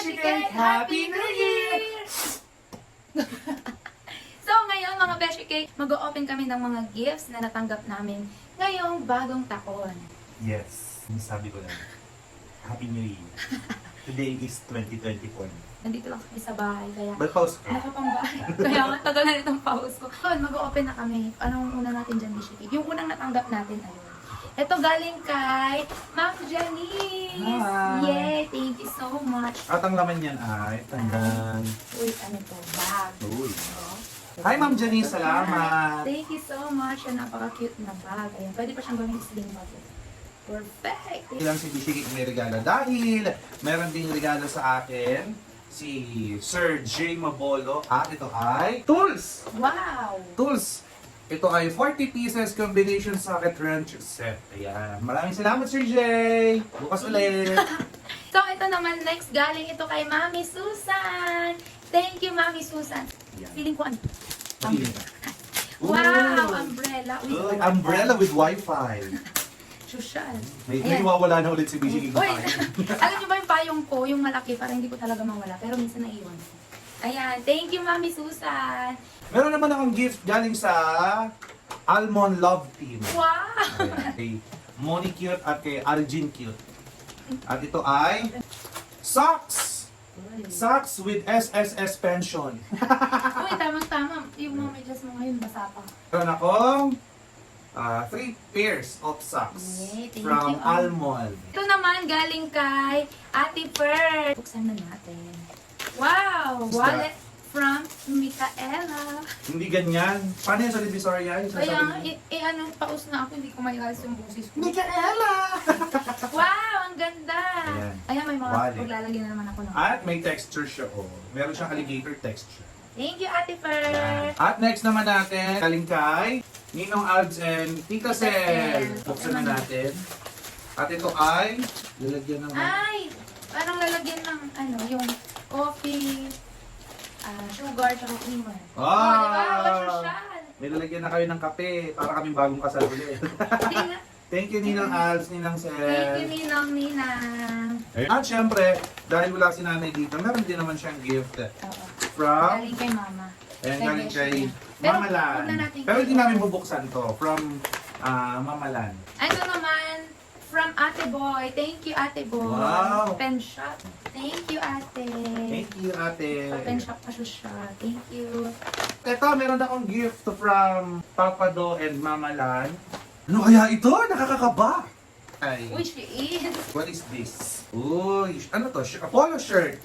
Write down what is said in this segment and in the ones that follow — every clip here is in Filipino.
Beshi Cake! Happy New Year! So ngayon mga Beshi Cake, mag-o-open kami ng mga gifts na natanggap namin ngayong bagong taon. Yes, sabi ko lang. Happy New Year. Today is 2024. Nandito lang kami sa bahay, kaya But pause ka. nakapambahay. Kaya nga, tagal na itong pause ko. So, mag-o-open na kami. Anong una natin dyan, Beshi Cake? Yung unang natanggap natin, ayun. Ito galing kay Ma'am Janice! Hi! Yay! Thank you so much! At ang laman yan ay tandang. Uy, ano to? Bag. Uy. Oh. Hi Ma'am Janice, salamat! Thank you so much. Yan, napaka-cute na bag. Ayan, pwede pa siyang gawing sling bag. Perfect! Ilang si Bishik may regalo dahil meron ding regalo sa akin si Sir J. Mabolo at ito ay tools! Wow! Tools! Ito ay 40 pieces combination socket wrench set. Ayan. Maraming salamat Sir J! Bukas ulit! So, ito naman next. Galing ito kay Mami Susan. Thank you, Mami Susan. Ayan. Feeling ko ano? Feeling. Wow! Ooh. Umbrella. Uy, Uy, umbrella with wifi. Social. May Ayan. wawala na ulit si Bishik. Uy, alam niyo ba yung payong ko, yung malaki, para hindi ko talaga mawala. Pero minsan naiwan ko. Ayan. Thank you, Mami Susan. Meron naman akong gift galing sa Almond Love Team. Wow! Ayan, kay Moni Cute at kay Arjun Cute. At ito ay socks! Socks with SSS pension. Uy, tamang-tama. Yung mga medyas mo ngayon, basa pa. Meron akong 3 pairs of socks Yay, thank from you. Almond. Ito naman galing kay Ate Per. Buksan na natin. Wow! What's Wallet from Micaela. Hindi ganyan. Paano yung sa Divisoria? Yung Kaya nga, sasabihin? ano, paus na ako, hindi ko maialis yung busis ko. Micaela! Wow! Ang ganda! Ayan. Ayan, may mga Wallet. paglalagyan na naman ako ng... At may texture siya. Oh. Meron siyang alligator texture. Thank you, Ate Per! Ayan. At next naman natin, galing kay Ninong Alds and Tita Sel. Sel. Buksan na natin. At ito ay lalagyan ng... Ay! Parang lalagyan ng, ano, yung coffee, sugar, tsaka creamer. Wow! Oh, diba? Social! May lalagyan na kayo ng kape para kaming bagong kasal ulit. Hindi nga. Thank you Ninong Alds, Ninang Sel. Thank you, Ninang. At syempre, dahil wala si nanay dito, meron din naman siyang gift Oo. from... Galing kay Mama. Ayan, Kay galing Beshi kay niya. Pero, Mama Lan. una natin Pero hindi kay- namin bubuksan to. From Mama Lan. Ito naman, from Ate Boy. Thank you, Ate Boy. Wow. Pen shop. Thank you, Ate. Thank you, ate. Pen shop pa siya. Thank you. Ito, meron akong gift from Papa Do and Mama Lan. Ano kaya ito? Nakakakaba. Ay, Uy, she is. what is this? Uy, ano to? A polo shirt.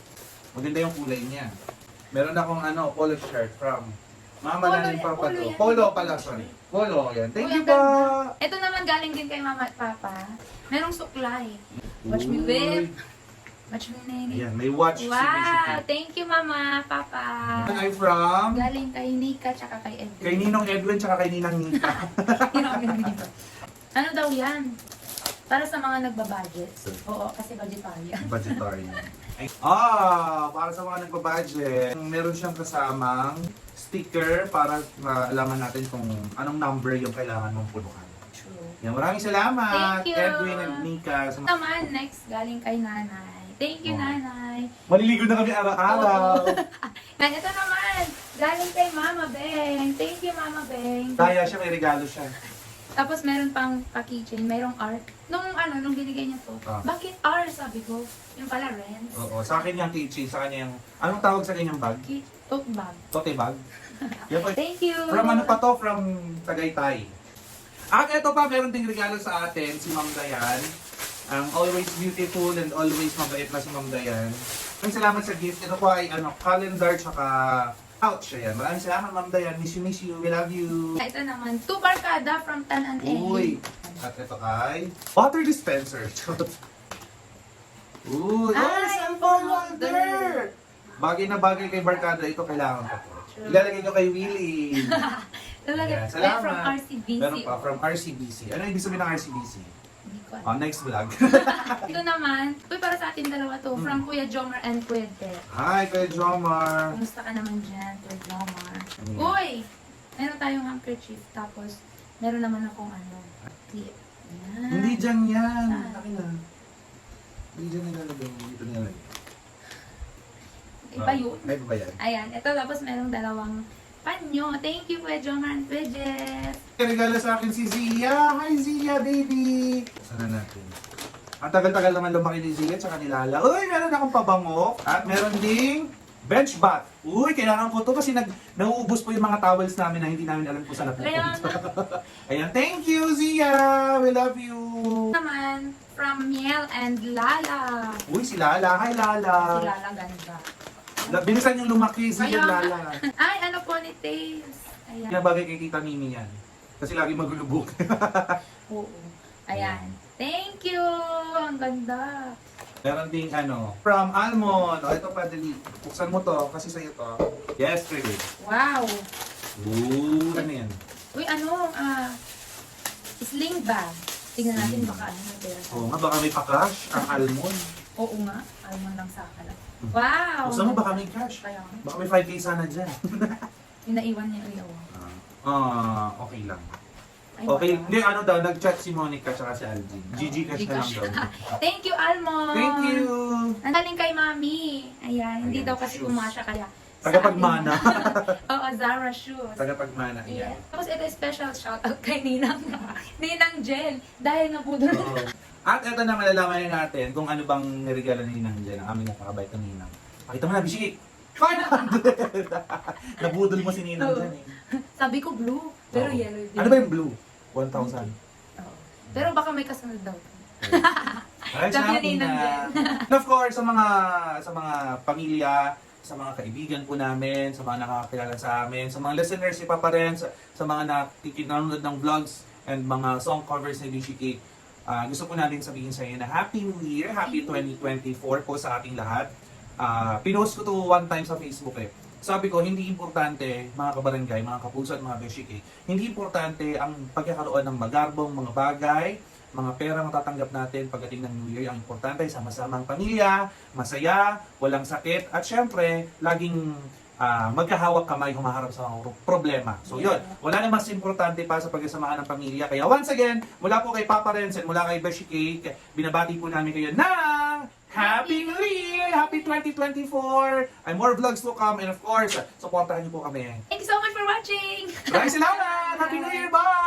Maganda yung kulay niya. Meron akong polo shirt from Mama Polo Lan and yan, Papa polo Do. yan. Polo pala, sorry. Polo, yan. Thank Uy, you ang po. ganda. Ito naman galing din kay Mama at Papa. Merong suklay. Watch me whip. Watch me nene. Ayan, may watch si Wow! Bishop. Thank you, Mama, Papa. Ay from Galing kay Nika tsaka kay Edwin. kay Ninong Edwin tsaka kay Ninang Nika. Ano daw yan? Para sa mga nagbabudget. Oo, kasi budgetarian. Budgetary. Para sa mga nagpa-budget, meron siyang kasamang sticker para malaman natin kung anong number yung kailangan mong punukan. True. Yan, maraming salamat, Thank you. Edwin and Nika. Naman, next, galing kay Nanay. Thank you, Oh. Nanay. Maliligo na kami araw-araw. And ito naman, galing kay Mama Beng. Thank you, Mama Beng. Kaya siya, may regalo siya. Tapos meron pang pa-keychain, merong art. Nung binigay niya to, Ah. bakit art? Sabi ko, yung pala Renz. Oo, sa akin yung keychain, sa kanya yung, anong tawag sa kanyang bag? Tote bag. Tote bag? Yan po. Thank you. From ano pa to? From Tagaytay. At ito pa, meron ding regalo sa atin, si Ma'am Dayan. Ang always beautiful and always mabait na si Ma'am Dayan. Maraming salamat sa gift. Ito po ay calendar tsaka pouch. Ayan. Maraming salamat Ma'am Dayan. Miss you. We love you. Ito naman, 2 barkada from Tan and Uy. At ito ay water dispenser. Uy. Ay, Sample water. Bagay na bagay kay Barkada. Ito kailangan ko po. Ilalagay ko kay Willie. Talaga, Ayan, salamat. from RCBC. Meron pa, from RCBC. Ano ibig sabihin ng RCBC? Hindi ko alam. Oh, next vlog. Ito naman, para sa atin dalawa to, from Kuya Jomar and Kuya Ted. Hi, Kuya Jomar. Kumusta ka naman dyan, Kuya Jomar? Ano yan? Uy! Meron tayong handkerchief, tapos meron naman akong clip. Yan. Hindi dyan yan. Saan? Akin na. Hindi dyan nilalagay. Dito nilalagay. Iba yun. Ay, iba ba yan? Ayan, ito tapos merong dalawang panyo. Thank you, Kuya Johan, Kuya Jeff. Regalo sa akin si Zia. Hi Zia, baby! Sana natin. Ang tagal-tagal naman lumaki ni Zia tsaka ni Lala. Uy, meron akong pabango. At meron ding bench bath. Uy, kailangan ko to kasi nauubos po yung mga towels namin na hindi namin alam kung saan napupunta. Ayan, thank you Zia! We love you! Naman, from Miel and Lala. Uy, si Lala. Hi Lala! Si Lala ganda. Bilisan yung lumaki si Kaya- Lala. Ay, ano po ni Tails? Ayan. Kinabagay kay Tita Mimi yan. Kasi lagi maglulubog. Oo. Ayan. Thank you! Ang ganda. Meron ding from Almond. O, ito pa, dali. Buksan mo to, kasi sa'yo to. Yes, pretty. Wow! Ooh, ano yan? Uy, sling bag. Tingnan natin baka ano yung pera. Oo nga, baka may pa-crush ang Almond. Oo nga. Almond lang sa akin. Wow! Buksan mo, baka may cash. Kaya nga. Baka may 5K sana dyan. Yung naiwan niya ayaw. Okay lang. Ay, Okay, wala. hindi, daw, nag-chat si Monica tsaka si Alvin. GG cash na lang daw. Thank you, Almond! Thank you! Nanggaling kay Mami. Ayan, hindi Ayan, daw kasi shoes. pumasya kaya. Tagapagmana. Oo, Zara shoes. Tagapagmana, Yeah. iyan. Tapos ito special shoutout kay Ninang Jen. Dahil nga po doon. Oo. At ito na malalaman natin kung ano bang niregalo ni Ninang dyan, ang aming napakabait na Ninang. Pakita mo na, Bishik! 500! Nabudol mo si Ninang Oo. dyan eh. Sabi ko blue, pero Oo. yellow din. Ano ba yung blue? 1,000. Oo. Pero baka may kasunod daw. Alright, Sabi salamat, ni Ninang Ninang. And of course, sa mga pamilya, sa mga kaibigan po namin, sa mga nakakakilala sa amin, sa mga listeners si Papa Ren, sa mga nanonood ng vlogs and mga song covers ni Bishiki, gusto po natin sabihin sa inyo na Happy New Year, Happy 2024 po sa ating lahat. Pinost ko to one time sa Facebook eh. Sabi ko, hindi importante, mga kabarangay, mga kapuso at mga Bishiki, hindi importante ang pagkakaroon ng magarbong mga bagay, mga pera matatanggap natin pagdating ng New Year. Ang importante, sama-samang pamilya, masaya, walang sakit, at syempre, laging magkahawak kamay humaharap sa mga problema. So yun, wala na mas importante pa sa pagsasamahan ng pamilya. Kaya once again, mula po kay Papa Renz at mula kay Beshi Cake, binabati po namin kayo ng Happy New Year! Happy 2024! And more vlogs to come, and of course, supportahan niyo po kami. Thank you so much for watching! Maraming salamat! Happy New Year! Bye!